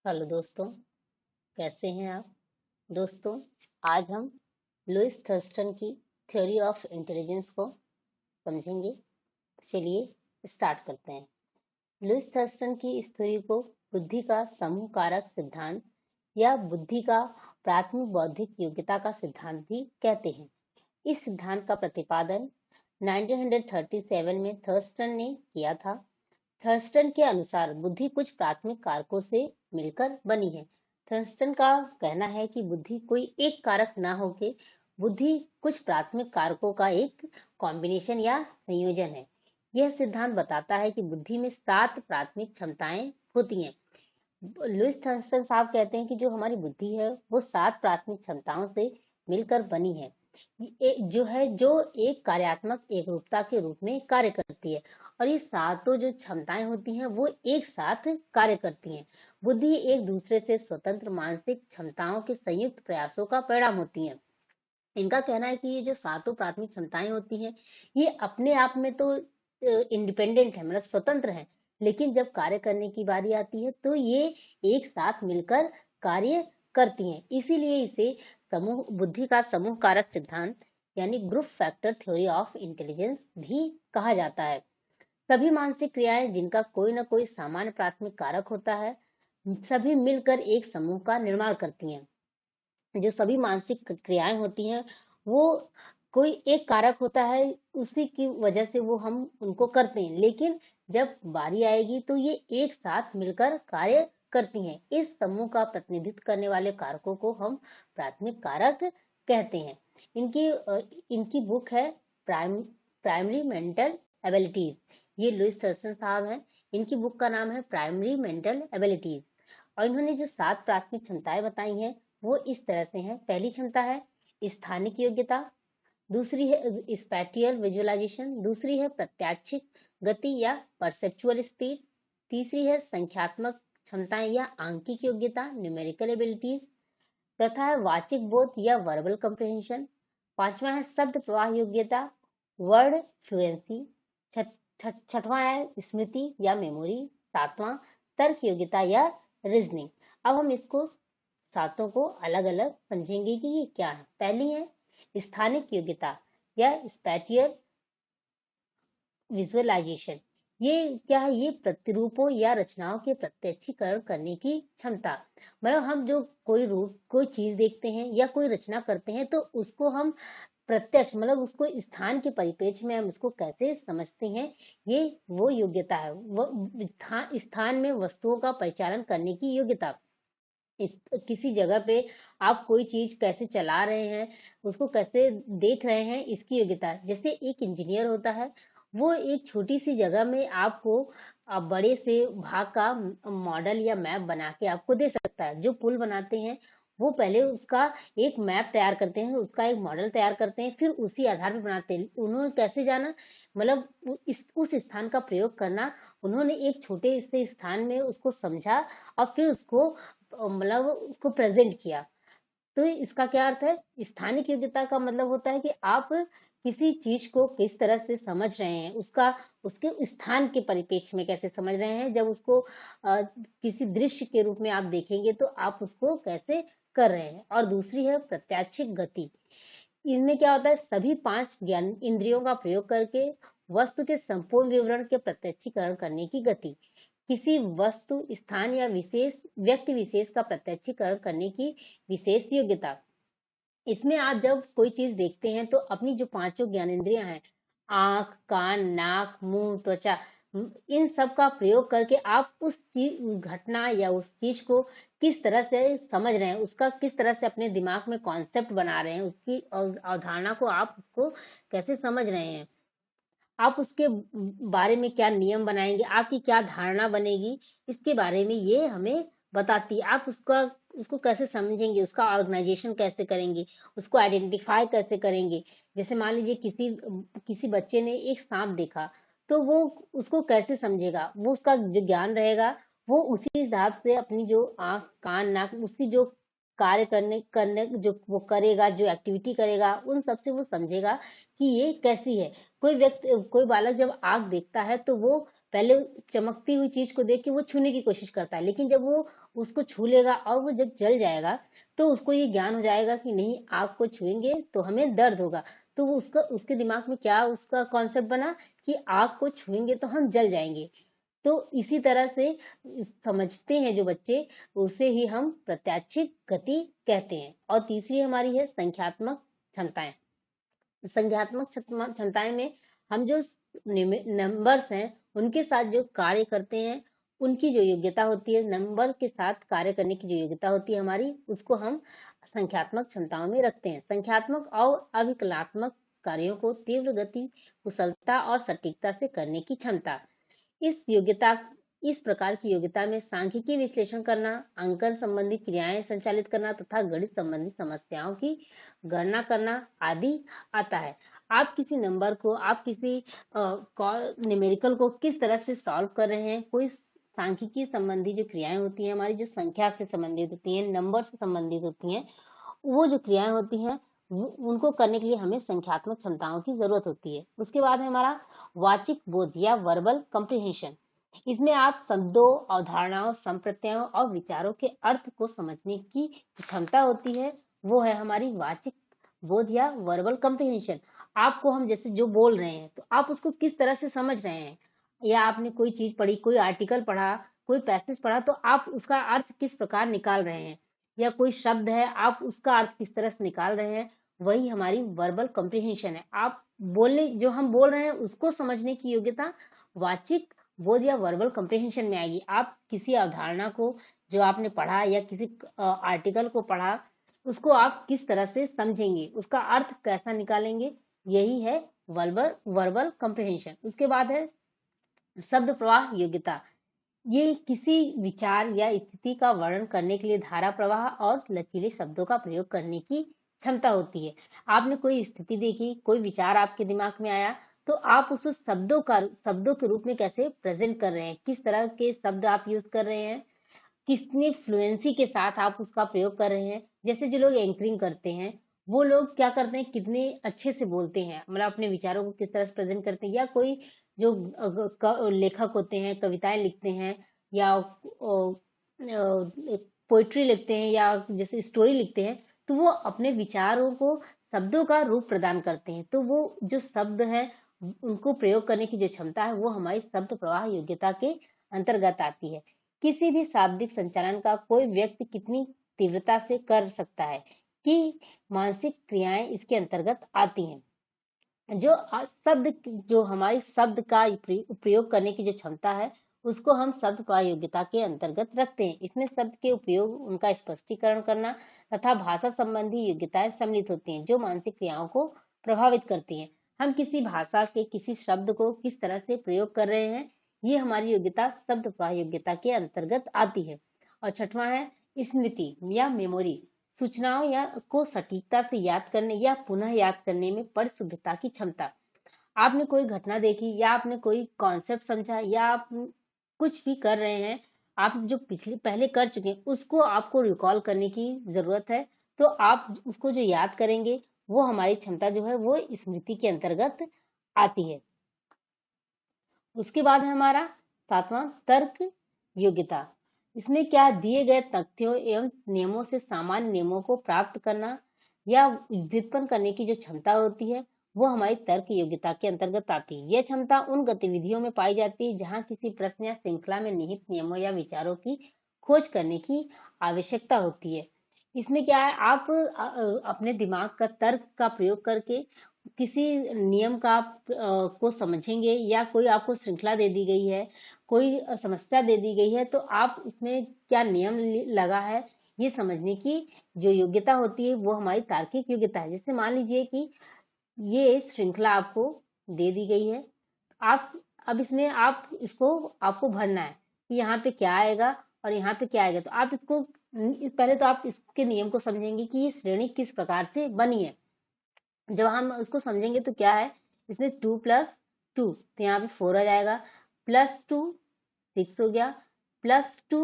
Hello दोस्तों, कैसे हैं आप। दोस्तों, आज हम लुइस थर्स्टन की थ्योरी ऑफ इंटेलिजेंस को समझेंगे। चलिए स्टार्ट करते हैं। लुइस थर्स्टन की इस थ्योरी को बुद्धि का समूह कारक सिद्धांत या बुद्धि का प्राथमिक बौद्धिक योग्यता का सिद्धांत भी कहते हैं। इस सिद्धांत का प्रतिपादन 1937 में थर्स्टन ने किया था। थर्स्टन के अनुसार बुद्धि कुछ प्राथमिक कारकों से मिलकर बनी है। थर्स्टन का कहना है कि बुद्धि कोई एक कारक न होके बुद्धि कुछ प्राथमिक कारकों का एक कॉम्बिनेशन या संयोजन है। यह सिद्धांत बताता है कि बुद्धि में 7 प्राथमिक क्षमताएं होती हैं। लुइस थर्स्टन साहब कहते हैं कि जो हमारी बुद्धि है वो 7 प्राथमिक क्षमताओं से मिलकर बनी है, जो एक कार्यात्मक एकरूपता के रूप में कार्य करती है। और ये सातों जो क्षमताएं होती हैं वो एक साथ कार्य करती हैं। बुद्धि एक दूसरे से स्वतंत्र मानसिक क्षमताओं के संयुक्त प्रयासों का परिणाम होती है। इनका कहना है कि ये जो सातों प्राथमिक क्षमताएं होती हैं ये अपने आप में तो इंडिपेंडेंट है, मतलब स्वतंत्र है, लेकिन जब कार्य करने की बारी आती है तो ये एक साथ मिलकर कार्य करती हैं। इसीलिए इसे समूह बुद्धि का समूह कारक सिद्धांत यानी group factor theory of intelligence भी कहा जाता है। सभी मानसिक क्रियाएं जिनका कोई न कोई सामान्य प्राथमिक कारक होता है, सभी मिलकर एक समूह का निर्माण करती हैं। जो सभी मानसिक क्रियाएं होती हैं वो कोई एक कारक होता है, उसी की वजह से वो हम उनको करते हैं, लेकिन जब बारी आएगी तो ये एक साथ मिलकर कार्य करती हैं। इस समूह का प्रतिनिधित्व करने वाले कारकों को हम प्राथमिक कारक कहते हैं। इनकी बुक है प्राइमरी मेंटल एबिलिटीज। ये लुइस थर्स्टन साहब हैं। इनकी बुक का नाम है प्राइमरी मेंटल एबिलिटीज। और इन्होंने जो 7 प्राथमिक क्षमताएं बताई हैं वो इस तरह से हैं। पहली क्षमता है स्थानिक योग्यता, दूसरी है स्पैटियल विजुअलाइजेशन, दूसरी है प्रत्याक्षिक गति या परसेप्चुअल स्पीड, तीसरी है संख्यात्मक क्षमताएं या आंकिक योग्यता न्यूमेरिकल एबिलिटीज, चौथा है वाचिक बोध या वर्बल कम्प्रिहेंशन, पांचवा है शब्द प्रवाह योग्यता वर्ड फ्लुएंसी, छठवां है स्मृति या मेमोरी, सातवां तर्क योग्यता या रीजनिंग। अब हम इसको सातों को अलग अलग समझेंगे कि ये क्या है। पहली है स्थानिक योग्यता या स्पैटियल विजुअलाइजेशन। ये क्या है? ये प्रतिरूपों या रचनाओं के प्रत्यक्षीकरण करने की क्षमता। मतलब हम जो कोई रूप कोई चीज देखते हैं या कोई रचना करते हैं तो उसको हम प्रत्यक्ष, मतलब उसको स्थान के परिप्रेक्ष्य में हम इसको कैसे समझते हैं, ये वो योग्यता है। वो स्थान में वस्तुओं का परिचालन करने की योग्यता। किसी जगह पे आप कोई चीज कैसे चला रहे हैं, उसको कैसे देख रहे हैं, इसकी योग्यता। जैसे एक इंजीनियर होता है, वो एक छोटी सी जगह में आपको बड़े से भाग का मॉडल या मैप बना के आपको दे सकता है। जो पुल बनाते हैं वो पहले उसका एक मैप तैयार करते हैं, उसका एक मॉडल तैयार करते हैं, फिर उसी आधार पर बनाते हैं। उन्होंने कैसे जाना, मतलब उस स्थान का प्रयोग करना, उन्होंने एक छोटे से स्थान में उसको समझा और फिर उसको मतलब उसको प्रेजेंट किया। तो इसका क्या अर्थ है? स्थानिक योग्यता का मतलब होता है कि आप किसी चीज को किस तरह से समझ रहे हैं, उसका उसके स्थान के परिप्रेक्ष्य में कैसे समझ रहे हैं। जब उसको किसी दृश्य के रूप में आप देखेंगे तो आप उसको कैसे कर रहे हैं। और दूसरी है प्रत्याक्षिक गति। इनमें क्या होता है? सभी 5 ज्ञान इंद्रियों का प्रयोग करके वस्तु के संपूर्ण विवरण के प्रत्यक्षीकरण करने की गति। किसी वस्तु स्थान या विशेष व्यक्ति विशेष का प्रत्यक्षीकरण करने की विशेष योग्यता। इसमें आप जब कोई चीज देखते हैं तो अपनी जो 5 ज्ञानेंद्रियां हैं, आंख, कान, नाक, मुंह, त्वचा, इन सब का प्रयोग करके आप उस घटना या उस चीज को किस तरह से समझ रहे हैं, उसका किस तरह से अपने दिमाग में कॉन्सेप्ट बना रहे हैं, उसकी अवधारणा को आप उसको कैसे समझ रहे हैं, आप उसके बारे में क्या नियम बनाएंगे, आपकी क्या धारणा बनेगी, इसके बारे में ये हमें बताती है। आप उसको कैसे समझेंगे, उसका ऑर्गेनाइजेशन कैसे करेंगे, उसको आइडेंटिफाई कैसे करेंगे। जैसे मान लीजिए किसी बच्चे ने एक सांप देखा तो वो उसको कैसे समझेगा, वो उसका जो ज्ञान रहेगा वो उसी हिसाब से अपनी जो आंख, कान, नाक, उसकी जो कार्य करने जो वो करेगा, जो एक्टिविटी करेगा, उन सब से वो समझेगा कि ये कैसी है। कोई बालक जब आग देखता है तो वो पहले चमकती हुई चीज को देख के वो छूने की कोशिश करता है, लेकिन जब वो उसको छू लेगा और वो जब जल जाएगा तो उसको ये ज्ञान हो जाएगा कि नहीं, आग को छुएंगे तो हमें दर्द होगा। तो वो उसके दिमाग में क्या उसका कॉन्सेप्ट बना कि आग को छुएंगे तो हम जल जाएंगे। तो इसी तरह से समझते हैं जो बच्चे, उसे ही हम प्रत्याशित गति कहते हैं। और तीसरी हमारी है संख्यात्मक क्षमताएं। संख्यात्मक क्षमताएं में हम जो नंबर्स हैं उनके साथ जो कार्य करते हैं, उनकी जो योग्यता होती है, नंबर के साथ कार्य करने की जो योग्यता होती है हमारी, उसको हम संख्यात्मक क्षमताओं में रखते हैं। संख्यात्मक और अविकलात्मक कार्यों को तीव्र गति, कुशलता और सटीकता से करने की क्षमता। इस प्रकार की योग्यता में सांख्यिकी विश्लेषण करना, अंकन संबंधी क्रियाएं संचालित करना तथा गणित संबंधी समस्याओं की गणना करना आदि आता है। आप किसी नंबर को, आप किसी न्यूमेरिकल को किस तरह से सॉल्व कर रहे हैं, कोई सांख्यिकी संबंधी जो क्रियाएं होती हैं हमारी, जो संख्या से संबंधित होती हैं, नंबर से संबंधित होती हैं, वो जो क्रियाएं होती हैं उनको करने के लिए हमें संख्यात्मक क्षमताओं की जरूरत होती है। उसके बाद है हमारा वाचिक बोध या वर्बल कॉम्प्रिहेंशन। इसमें आप शब्दों, अवधारणाओं, संप्रत्ययों और विचारों के अर्थ को समझने की क्षमता होती है, वो है हमारी वाचिक बोध या वर्बल कॉम्प्रिहेंशन। आपको हम जैसे जो बोल रहे हैं तो आप उसको किस तरह से समझ रहे हैं, या आपने कोई चीज पढ़ी, कोई आर्टिकल पढ़ा, कोई पैसेज पढ़ा, तो आप उसका अर्थ किस प्रकार निकाल रहे हैं, या कोई शब्द है आप उसका अर्थ किस तरह से निकाल रहे हैं, वही हमारी वर्बल कॉम्प्रिहेंशन है। आप बोलने, जो हम बोल रहे हैं उसको समझने की योग्यता वाचिक बोध या वर्बल कॉम्प्रिहेंशन में आएगी। आप किसी अवधारणा को जो आपने पढ़ा या किसी आर्टिकल को पढ़ा, उसको आप किस तरह से समझेंगे, उसका अर्थ कैसा निकालेंगे, यही है वर्बल कॉम्प्रिहेंशन। उसके बाद है शब्द प्रवाह योग्यता। ये किसी विचार या स्थिति का वर्णन करने के लिए धारा प्रवाह और लचीले शब्दों का प्रयोग करने की क्षमता होती है। आपने कोई स्थिति देखी, कोई विचार आपके दिमाग में आया, तो आप उस शब्दों के रूप में कैसे प्रेजेंट कर रहे हैं, किस तरह के शब्द आप यूज कर रहे हैं, कितनी फ्लुएंसी के साथ आप उसका प्रयोग कर रहे हैं। जैसे जो लोग एंकरिंग करते हैं, वो लोग क्या करते हैं, कितने अच्छे से बोलते हैं, मतलब अपने विचारों को किस तरह से प्रेजेंट करते हैं। या कोई जो लेखक होते हैं, कविताएं लिखते हैं, या पोइट्री लिखते हैं, या जैसे स्टोरी लिखते हैं, तो वो अपने विचारों को शब्दों का रूप प्रदान करते हैं। तो वो जो शब्द है उनको प्रयोग करने की जो क्षमता है वो हमारी शब्द प्रवाह योग्यता के अंतर्गत आती है। किसी भी शाब्दिक संचालन का कोई व्यक्ति कितनी तीव्रता से कर सकता है कि मानसिक क्रियाएं इसके अंतर्गत आती हैं। जो हमारी शब्द का प्रयोग करने की जो क्षमता है उसको हम शब्द प्रवाह योग्यता के अंतर्गत रखते हैं। इसमें शब्द के उपयोग, उनका स्पष्टीकरण करना तथा भाषा संबंधी योग्यताएं सम्मिलित होती हैं जो मानसिक क्रियाओं को प्रभावित करती हैं। हम किसी भाषा के किसी शब्द को किस तरह से प्रयोग कर रहे हैं, ये हमारी योग्यता शब्द प्रवाह योग्यता के अंतर्गत आती है। और छठवां है स्मृति या मेमोरी। सूचनाओं या को सटीकता से याद करने या पुनः याद करने में परिशुद्धता की क्षमता। आपने कोई घटना देखी, या आपने कोई कॉन्सेप्ट समझा, या आप कुछ भी कर रहे हैं, आप जो पहले कर चुके हैं उसको आपको रिकॉल करने की जरूरत है। तो आप उसको जो याद करेंगे वो हमारी क्षमता जो है वो स्मृति के अंतर्गत आती है। उसके बाद है हमारा सातवां तर्क योग्यता। इसमें क्या दिए गए तथ्यों एवं नियमों से सामान्य नियमों को प्राप्त करना या व्युत्पन्न करने की जो क्षमता होती है वो हमारी तर्क योग्यता के अंतर्गत आती है। यह क्षमता उन गतिविधियों में पाई जाती है जहां किसी प्रश्न या श्रृंखला में निहित नियमों या विचारों की खोज करने की आवश्यकता होती है। इसमें क्या है, आप अपने दिमाग का तर्क का प्रयोग करके किसी नियम का को समझेंगे, या कोई आपको श्रृंखला दे दी गई है, कोई समस्या दे दी गई है, तो आप इसमें क्या नियम लगा है ये समझने की जो योग्यता होती है वो हमारी तार्किक योग्यता है। जैसे मान लीजिए कि ये श्रृंखला आपको दे दी गई है, आप अब इसमें आपको भरना है कि यहाँ पे क्या आएगा और यहाँ पे क्या आएगा। तो आप इसको पहले तो आप इसके नियम को समझेंगे कि ये श्रेणी किस प्रकार से बनी है। जब हम उसको समझेंगे तो क्या है, इसमें 2 + 2 तो यहाँ पे 4 आ जाएगा, +2 6 हो गया, +2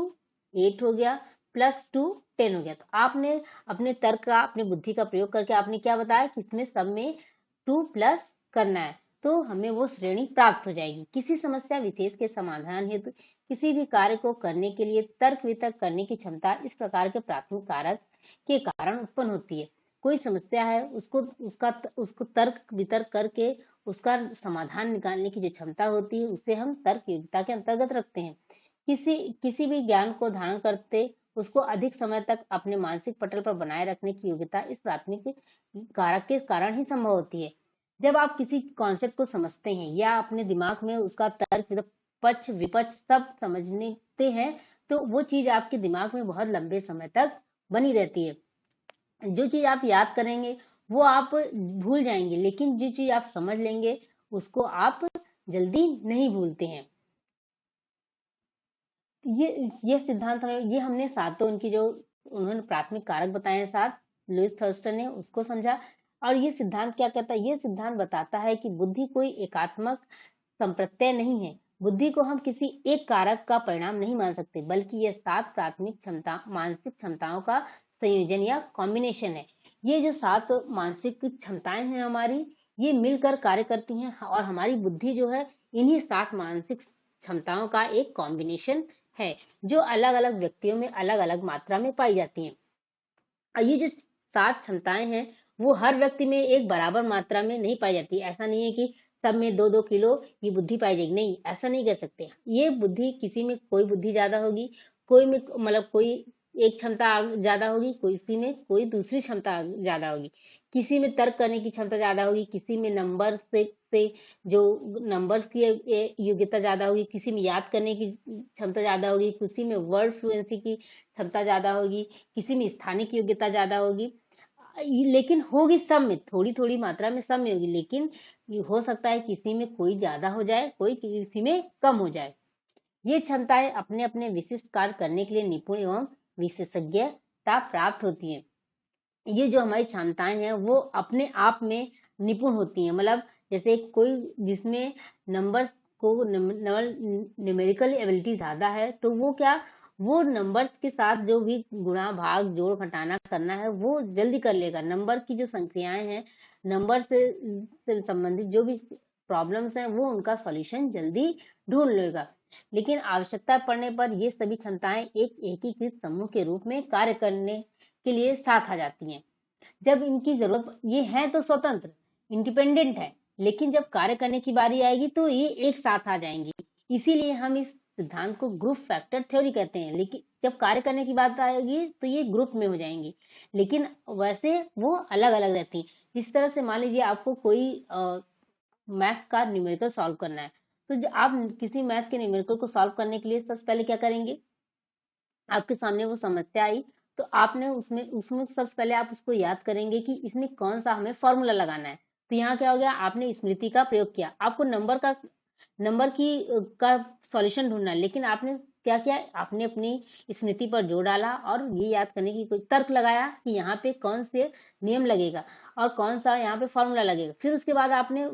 8 हो गया, +2 10 हो गया। तो आपने अपने तर्क का, अपनी बुद्धि का प्रयोग करके आपने क्या बताया कि इसमें सब में 2 प्लस करना है। तो हमें वो श्रेणी प्राप्त हो जाएगी। किसी समस्या विशेष के समाधान हेतु किसी भी कार्य को करने के लिए तर्क वितर्क करने की क्षमता इस प्रकार के प्राथमिक कारक के कारण उत्पन्न होती है। कोई समस्या है, उसको तर्क वितर्क करके उसका समाधान निकालने की जो क्षमता होती है उसे हम तर्क योग्यता के अंतर्गत रखते हैं। किसी भी ज्ञान को धारण करते उसको अधिक समय तक अपने मानसिक पटल पर बनाए रखने की योग्यता इस प्राथमिक कारक के कारण ही संभव होती है। जब आप किसी कॉन्सेप्ट को समझते हैं या अपने दिमाग में उसका तर्क पक्ष विपक्ष सब समझते हैं तो वो चीज आपके दिमाग में बहुत लंबे समय तक बनी रहती है। जो चीज आप याद करेंगे वो आप भूल जाएंगे, लेकिन जो चीज आप समझ लेंगे उसको आप जल्दी नहीं भूलते हैं। ये सिद्धांत हमें, ये हमने सातों उनकी जो उन्होंने प्राथमिक कारक बताए हैं सात, लुईस थर्स्टन ने उसको समझा। और ये सिद्धांत क्या कहता है? ये सिद्धांत बताता है कि बुद्धि कोई एकात्मक संप्रत्यय नहीं है। बुद्धि को हम किसी एक कारक का परिणाम नहीं मान सकते, बल्कि यह सात प्राथमिक मानसिक क्षमताओं का संयोजन या कॉम्बिनेशन है। ये जो सात मानसिक क्षमताएं हैं हमारी, ये मिलकर कार्य करती हैं और हमारी बुद्धि जो है इन्हीं सात मानसिक क्षमताओं का एक कॉम्बिनेशन है जो अलग अलग व्यक्तियों में अलग अलग मात्रा में पाई जाती हैं। ये जो सात क्षमताएं हैं वो हर व्यक्ति में एक बराबर मात्रा में नहीं पाई जाती। ऐसा नहीं है कि सब में 2-2 किलो ये बुद्धि पाई जाएगी, नहीं, ऐसा नहीं कह सकते। ये बुद्धि किसी में कोई बुद्धि ज्यादा होगी, कोई में मतलब कोई एक क्षमता ज्यादा होगी, किसी में कोई दूसरी क्षमता ज्यादा होगी, किसी में तर्क करने की क्षमता ज्यादा होगी, किसी में नंबर से जो नंबर्स की योग्यता ज्यादा होगी, किसी में याद करने की क्षमता ज्यादा होगी, किसी में वर्ड फ्लुएंसी की क्षमता ज्यादा होगी, किसी में स्थानिक योग्यता ज्यादा होगी। लेकिन होगी सब में, थोड़ी थोड़ी मात्रा में सब में होगी, लेकिन हो सकता है किसी में कोई ज्यादा हो जाए, कोई किसी में कम हो जाए। ये क्षमताएं अपने अपने विशिष्ट कार्य करने के लिए निपुण एवं विशेषज्ञता प्राप्त होती है। ये जो हमारी क्षमताएं हैं वो अपने आप में निपुण होती हैं। मतलब जैसे कोई जिसमें नंबर्स को न्यूमेरिकल एबिलिटी ज्यादा है तो वो नंबर्स के साथ जो भी गुणा भाग जोड़ घटाना करना है वो जल्दी कर लेगा। नंबर की जो संक्रियाएं हैं, नंबर से संबंधित जो भी प्रॉब्लम्स हैं वो उनका सॉल्यूशन जल्दी ढूंढ लेगा। लेकिन आवश्यकता पड़ने पर ये सभी क्षमताएं एक एकीकृत समूह के रूप में कार्य करने के लिए साथ आ जाती हैं। जब इनकी जरूरत, ये है तो स्वतंत्र इंडिपेंडेंट है, लेकिन जब कार्य करने की बारी आएगी तो ये एक साथ आ जाएंगी। इसीलिए हम इस सिद्धांत को ग्रुप फैक्टर थ्योरी कहते हैं। लेकिन जब कार्य करने की बात आएगी तो ये ग्रुप में हो जाएंगी, लेकिन वैसे वो अलग अलग रहती हैं। जिस तरह से मान लीजिए आपको कोई मैथ्स का न्यूमेरिकल सॉल्व करना है, तो आप किसी मैथ के न्यूमेरिकल को सॉल्व करने के लिए सबसे पहले क्या करेंगे? आपके सामने वो समस्या आई तो आपने उसमें सबसे पहले आप उसको याद करेंगे कि इसमें कौन सा हमें फॉर्मूला लगाना है। तो यहाँ क्या हो गया, आपने स्मृति का प्रयोग किया। आपको नंबर का सॉल्यूशन ढूंढना है, लेकिन आपने क्या किया, आपने अपनी स्मृति पर जोर डाला और ये याद करने की कोई तर्क लगाया कि यहाँ पे कौन से नियम लगेगा और कौन सा यहाँ पे फॉर्मूला लगेगा। फिर उसके बाद आपने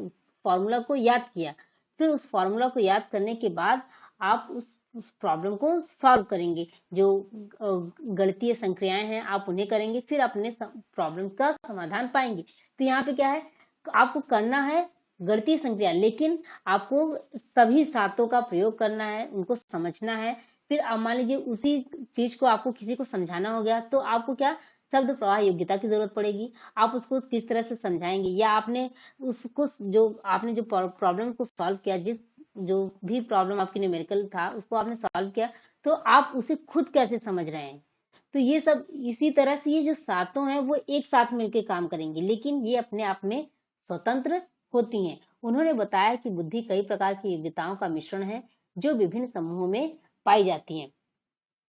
फॉर्मूला को याद किया। फिर उस फॉर्मूला को याद करने के बाद आप उस प्रॉब्लम को सॉल्व करेंगे। जो गणितीय संक्रियाएं हैं आप उन्हें करेंगे, फिर अपने प्रॉब्लम का समाधान पाएंगे। तो यहाँ पे क्या है, आपको करना है गणितीय संक्रिया, लेकिन आपको सभी सातों का प्रयोग करना है, उनको समझना है। फिर अब मान लीजिए उसी चीज को आपको किसी को समझाना हो गया तो आपको क्या, शब्द प्रवाह योग्यता की जरूरत पड़ेगी। आप उसको किस तरह से समझाएंगे, या आपने जो प्रॉब्लम को सॉल्व किया, जो भी प्रॉब्लम आपकी न्यूमेरिकल था उसको आपने सॉल्व किया, तो आप उसे खुद कैसे समझ रहे हैं। तो ये सब इसी तरह से ये जो सातों हैं वो एक साथ मिलकर काम करेंगे, लेकिन ये अपने आप में स्वतंत्र होती हैं। उन्होंने बताया कि बुद्धि कई प्रकार की योग्यताओं का मिश्रण है जो विभिन्न समूहों में पाई जाती हैं।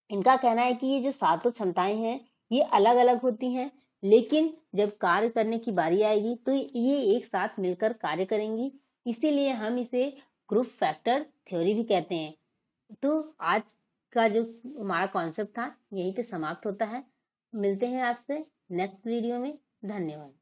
इनका कहना है कि ये जो सातों क्षमताएं हैं ये अलग अलग होती हैं, लेकिन जब कार्य करने की बारी आएगी तो ये एक साथ मिलकर कार्य करेंगी। इसीलिए हम इसे ग्रुप फैक्टर थ्योरी भी कहते हैं। तो आज का जो हमारा कॉन्सेप्ट था यहीं पे समाप्त होता है। मिलते हैं आपसे नेक्स्ट वीडियो में। धन्यवाद।